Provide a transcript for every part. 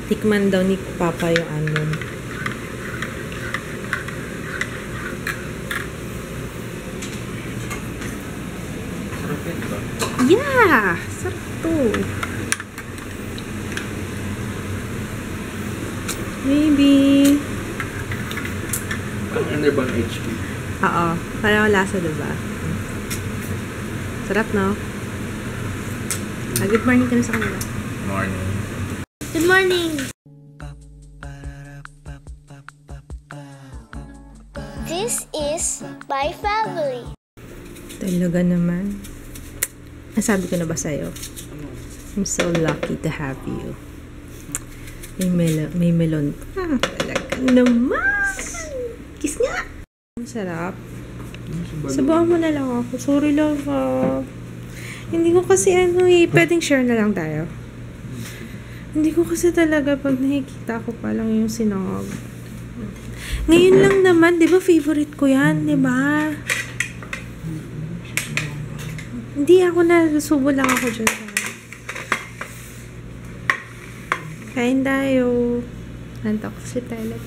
Tikman daw ni Papa yung ano. Sarap yan, diba? Yeah! Sarap to. Maybe. Ang under bang HP? Oo. Parang lasa, diba? Sarap, no? Good morning ka na sa kanila. Morning. Good morning! This is my family. Talaga naman. Nasabi ko na ba sa'yo? I'm so lucky to have you. May melon pa. Talaga naman! Kiss nga! Ang sarap. Sabahan mo na lang ako. Sorry, love. Hindi ko kasi pwedeng share na lang tayo. Hindi ko kasi talaga pag nakikita ko pa lang yung sinangag. Ngayon lang naman, di ba favorite ko yan, di ba? Hindi ako nasubo lang ako dyan. Kain tayo. Nantok si Telet.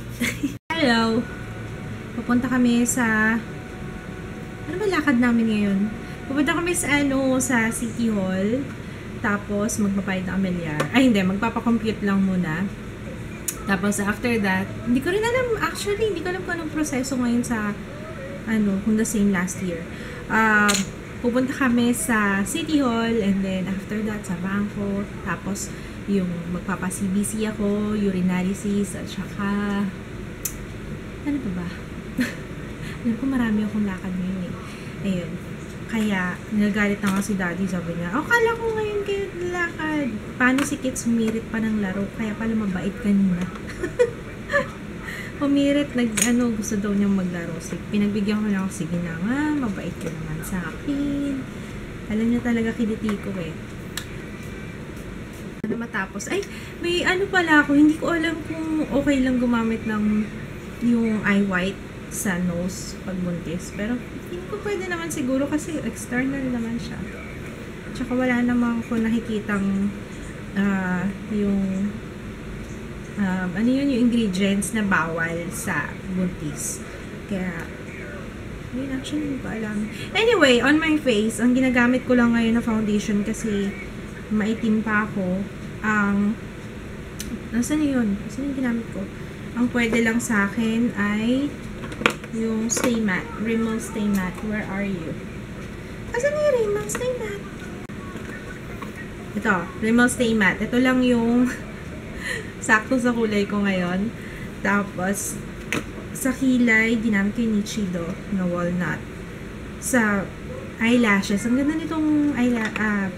Hello! Pupunta kami sa... Ano ba lakad namin ngayon? Pupunta kami sa City Hall. Tapos, magpapayad ng amilyar. Ay, hindi. Magpapacompute lang muna. Tapos, after that, hindi ko rin alam, actually, hindi ko alam kung anong proseso ngayon sa, kung the same last year. Pupunta kami sa City Hall, and then, after that, sa bangko. Tapos, yung magpapa-CBC ako, urinalysis, at saka, ano ba? Alam ko, marami akong lakad ngayon eh. Ayun. Kaya, nagagalit na nga si Daddy, sabi niya, kala ko ngayon kayo lakad. Paano si Kit sumirit pa ng laro? Kaya pala mabait kanina. Pumirit, gusto daw niyang maglaro. Pinagbigyan ko na ako, sige na nga, mabait ka naman sa akin. Alam niya talaga kiliti ko eh. Matapos, may pala ako, hindi ko alam kung okay lang gumamit ng yung eye white sa nose pag buntis. Pero, hindi ko pwede naman siguro kasi external naman siya. Tsaka wala naman ko nakikitang yung yung ingredients na bawal sa buntis. Kaya, yun actually hindi ko alam. Anyway, on my face, ang ginagamit ko lang ngayon na foundation kasi maitim pa ako. Nasaan yun? Nasaan yung ginamit ko? Ang pwede lang sa akin ay yung Stay Matte. Rimmel Stay Matte. Where are you? Asan yung Rimmel Stay Matte? Ito. Rimmel Stay Matte. Ito lang yung sakto sa kulay ko ngayon. Tapos, sa kilay, ginamit ko yung Nichido na walnut. Sa eyelashes, ang ganda nitong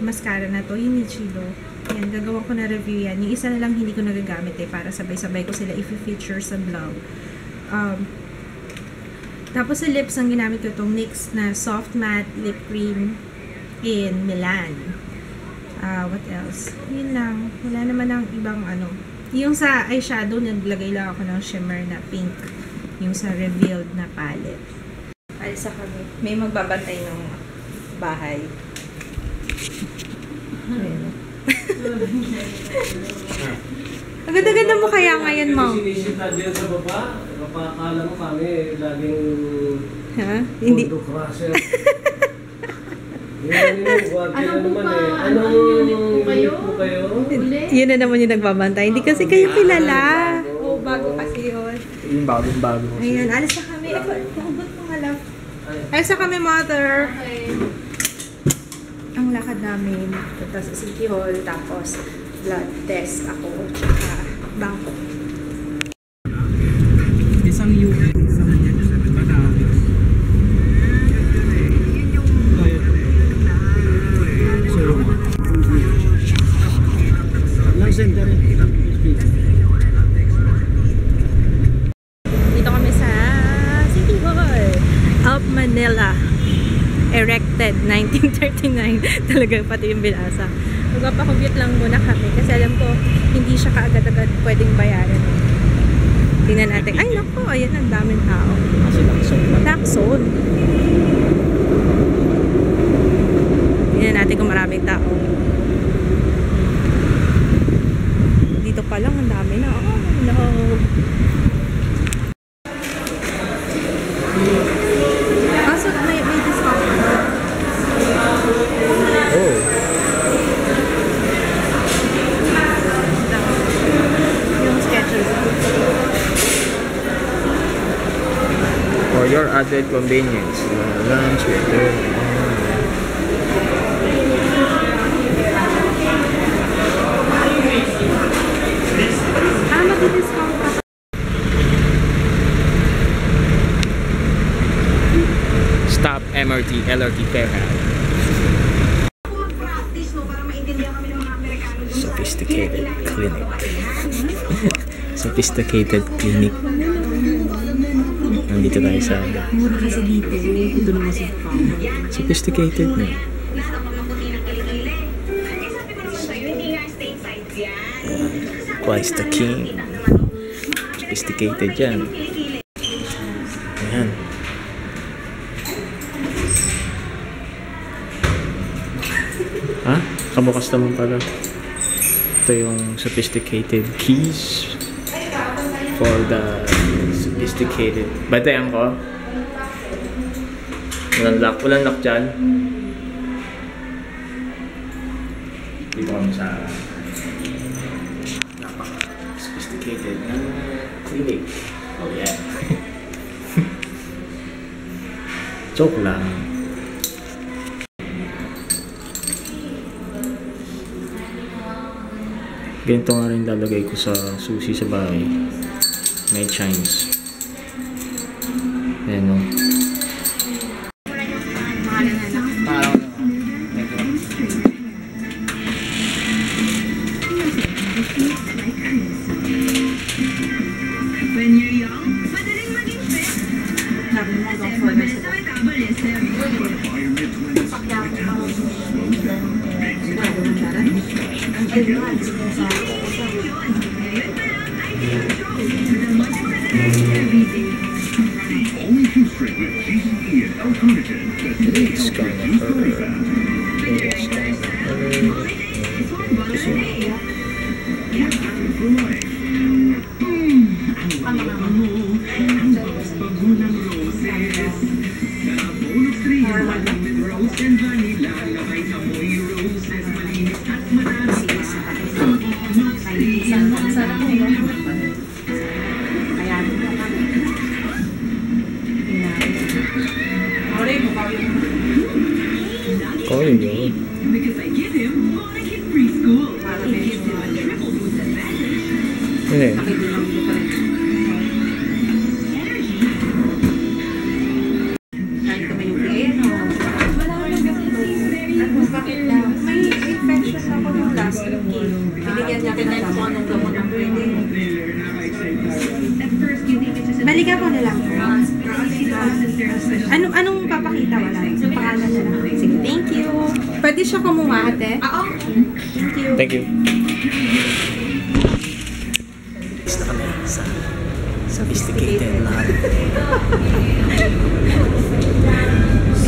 mascara na to, yung Nichido. Yan, gagawa ko na review yan. Yung isa na lang hindi ko nagagamit para sabay-sabay ko sila i-feature sa vlog. Tapos sa lips, ang ginamit ko itong NYX na Soft Matte Lip Cream in Milan. What else? Yun lang. Wala naman ang ibang Yung sa eyeshadow, naglagay lang ako ng shimmer na pink. Yung sa revealed na palette. Alisa kami. May magbabantay ng bahay. Ayun. Ang ganda-ganda mo kaya ngayon, Mom. Sinisita dyan sa baba. Kapakala mo kami laging Hindi. photo crusher. Anong unit po kayo? Yun na naman yung nagbabantay. Hindi kasi kayo kilala. Bago kasi yun. Yung bagong-bago. Ayan, alis na kami. Hugot mo nga lang. Alis na kami, mother. Ang lakad namin. Punta sa City Hall. Tapos, blood test ako. Tsaka, bangko. Isang unit. Isang madami. Center. Dito kami sa City Hall of Manila. Erected 1939. Talaga pati yung binasa. Magpapakubyot lang muna kami kasi alam ko hindi siya kaagad-agad pwedeng bayaran. Tingnan natin. Ay naku, ayan ang daming tao. Takson. Tingnan natin kung maraming tao. Dito pa lang ang dami or added convenience. Lunch, waiter. Mag-discount pa. Stop MRT, LRT Pera. Sophisticated clinic. Sophisticated clinic. Nandito tayo sa Mura kasi dito. Ito naman sa sophisticated na. Twice the king. Sophisticated yan. Ayan. Ha? Kabukas naman pala. Ito yung sophisticated keys for the sophisticated. Batayan ko. Walang lock dyan. Dito kami sa napaka-sophisticated na clinic. Oh yeah. Joke lang. Ganito nga rin lalagay ko sa susi sa bahay. May chimes. Ayan o. Balikan ko na lang. Anong papakita? Wala. Pangalan na lang. Sige, thank you. Pwede siya kumuha, ate? Oo. Thank you. Thank you. Basta kami sa sophisticated lab.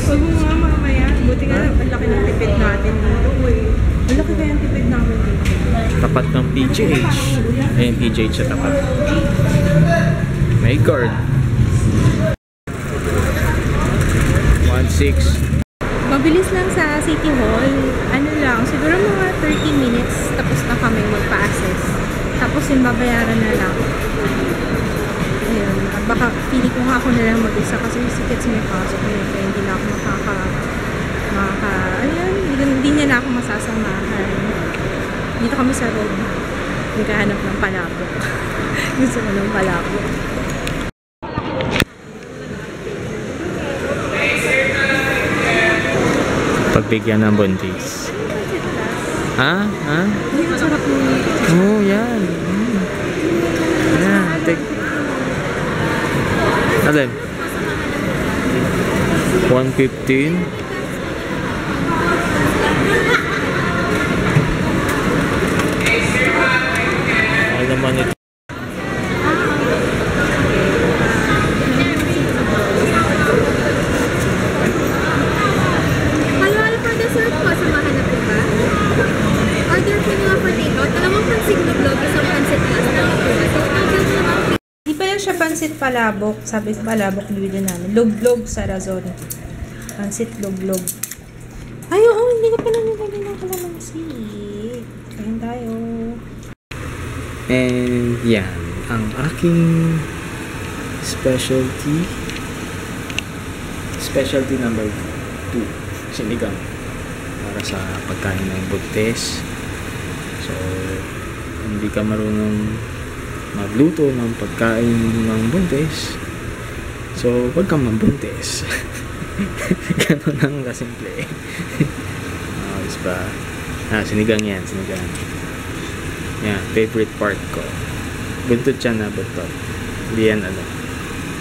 Huwag mo nga mamaya. Buti nga, ang laki ng tipid natin dito. Ang laki kaya ang tipid namin dito. Tapat ng PGH. Ayun, PGH sa tapat. May guard. 1-6. Mabilis lang sa City Hall. Ano lang, siguro mga 30 minutes tapos na kami magpa-access. Tapos yung babayaran na lang. Ayun. Baka pili ko nga ako na lang mag-isa kasi yung tickets may pasok na yun. Kaya hindi na ako hindi niya na ako masasamahan. Dito kami sa road. Naghahanap ng palabok. Gusto ko ng palabok. Pagbigyan ng buntis. Ha? Ha? Hindi masarap yung... Oh, yan. Yan. Alin? 115. Ay naman ito. Pansit palabok, sabi palabok video namin. Log-log sa razon. Pansit log-log. Ay, oo, hindi ko pa nanilagay ng kalamansi. Kain tayo. And yan, ang aking specialty specialty number 2, sinigang. Para sa pagkain ng buntis. So, hindi ka marunong magluto ng pagkain ng buntis. So, huwag kang mabuntis. Ganun ang kasimple. Ayos ba? Sinigang yan, sinigang. Yan, favorite part ko. Buntot siya na buntot. Hindi yan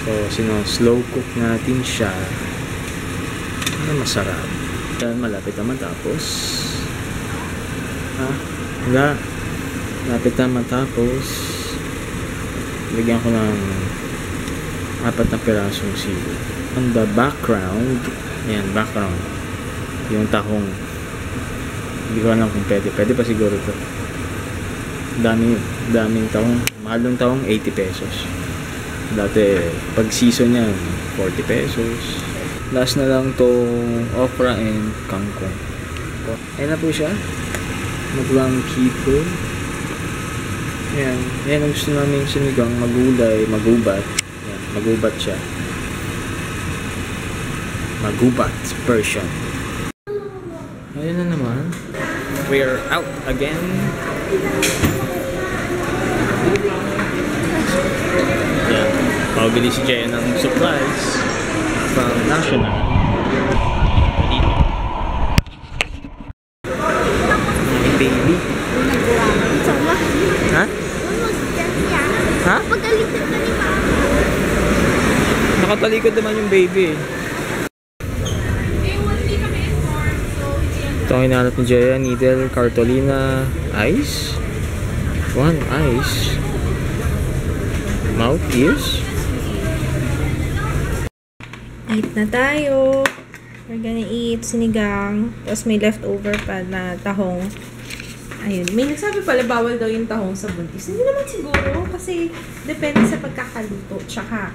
So, slow cook natin siya. Masarap. Yan, malapit na matapos. Wala. Malapit na matapos. Bigyan ko ng 4 na pirasong sili. On the background, ayan, background, yung tahong. Hindi ko alam kung pwede pa siguro to. Daming tahong. Mahal ng tahong, 80 pesos. Dati, pag season yan, 40 pesos. Last na lang tong okra and kangkong. Ayan na po siya. Magbangkito. Ayan. Ayan ang gusto namin sinigang. Magulay, magubat. Ayan, magubat siya. Magubat version. Ayan na naman. We're out again. Ayan. Mabili si Jaya ng supplies from National. Baby. Ha? Ha? Nakatalikod naman yung baby. Ito ang hinahanap ni Jaya. Needle, cartolina, ice. 1 ice. Mouth, ears. Eat na tayo. We're gonna eat sinigang. Tapos may leftover pa na tahong. Ayun. May nagsabi pala bawal daw yung tahong sa buntis. Hindi naman siguro. Kasi depende sa pagkakaluto. Tsaka,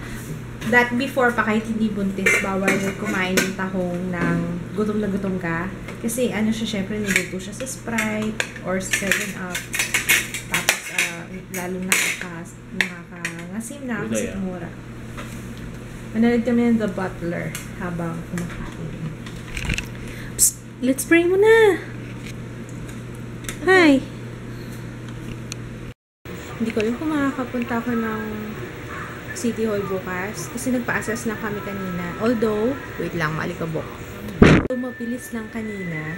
that before pa kahit hindi buntis, bawal kumain ng tahong ng gutom na gutom ka. Kasi ano siya, syempre niluto siya sa Sprite or 7-Up. Tapos, lalong nakakangasim na kasi mura. Manood kami ng The Butler habang kumakain. Psst! Let's pray muna! Hi! Hindi ko alam kung makakapunta ako ng City Hall bukas kasi nagpa-assess lang kami kanina. Although, wait lang, maalikabok. Mabilis lang kanina.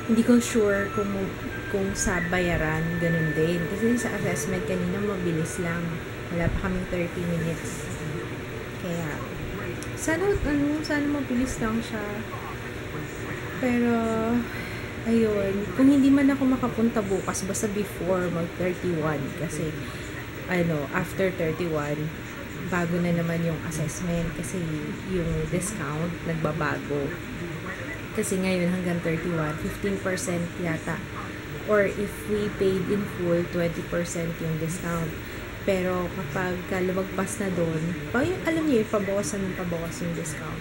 Hindi ko sure kung sa bayaran, ganun din. Kasi sa assessment kanina, mabilis lang. Wala pa kaming 30 minutes. Kaya, sana mabilis lang siya. Pero, ayun, kung hindi man ako makapunta bukas, basta before mag-31. Kasi, after 31, bago na naman yung assessment. Kasi, yung discount, nagbabago. Kasi ngayon hanggang 31, 15% yata. Or if we paid in full, 20% yung discount. Pero kapag lumagpas na doon, alam niyo, pabawas yung discount.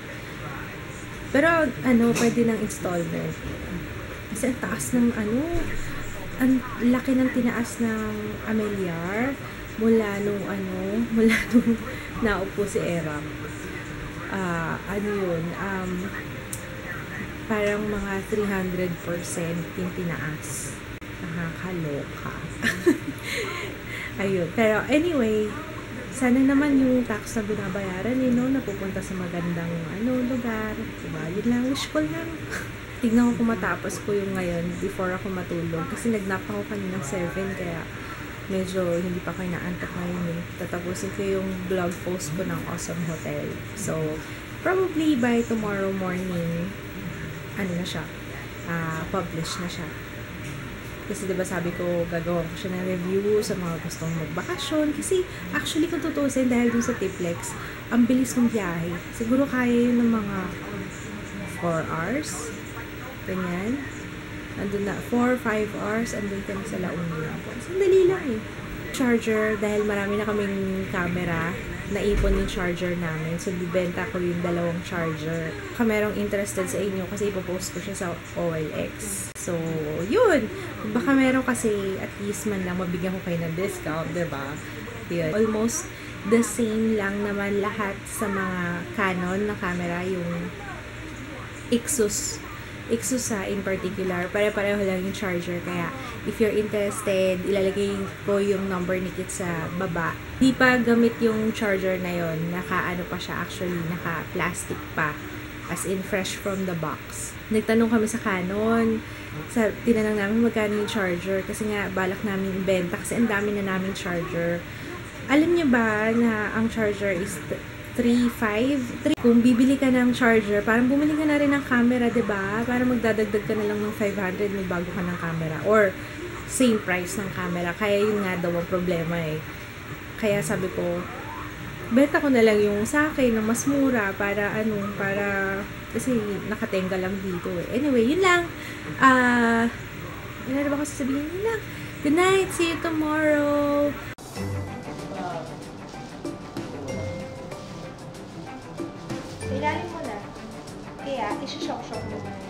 Pero pwede ng installment. Kasi ang taas ng ang laki ng tinaas ng Amilyar mula nung naupo si Erap. Parang mga 300% yung tinaas. Nakakaloka. Ayun. Pero anyway, sana naman yung tax na binabayaran napupunta sa magandang lugar. Diba? Yun lang, wish ko lang. Tignan ko kung matapos ko yung ngayon before ako matulog. Kasi nagnap ako kanina 7, kaya medyo hindi pa kayo naantok ngayon Tatapusin ko yung blog post ko ng Awesome Hotel. So, probably by tomorrow morning, publish na siya. Kasi diba sabi ko, gagawa ko siya ng review sa mga gustong magbakasyon. Kasi actually kung tutusin, dahil dun sa Tiplex, ang bilis ng biyahe. Siguro kaya yun ng mga 4 hours. Ganyan. Andun na, 4-5 hours, andun ka na sa La Union. Sandali lang Charger, dahil marami na kaming camera, naipon yung charger namin. So, bibenta ko yung 2 charger. Kung merong interested sa inyo, kasi ipopost ko siya sa OLX. So, yun. Baka meron kasi, at least man lang, mabigyan ko kayo ng discount, diba? Yun. Almost the same lang naman lahat sa mga Canon na camera, yung Ixus in particular, pare-pareho lang yung charger. Kaya if you're interested, ilalagay ko yung number ni Kit sa baba. Di pa gamit yung charger na yon, naka-ano pa siya actually, naka-plastic pa, as in fresh from the box. Nagtanong kami sa Canon, tinanong namin magkano yung charger, kasi nga balak namin ibenta kasi ang dami na naming charger. Alam niyo ba na ang charger is 3.5? Kung bibili ka ng charger, parang bumili ka na rin ng camera, 'di ba? Para magdadagdag ka na lang ng 500, may bago ka ng camera. Or same price ng camera. Kaya yun nga daw ang problema eh. Kaya sabi ko, benta ko na lang yung sa akin na mas mura para kasi nakatenga lang dito eh. Anyway, yun lang. Ano na ba ko sasabihin? Yun lang. Good night. See you tomorrow. Ilalim mo na. Kaya, isi-shock-shock mo na.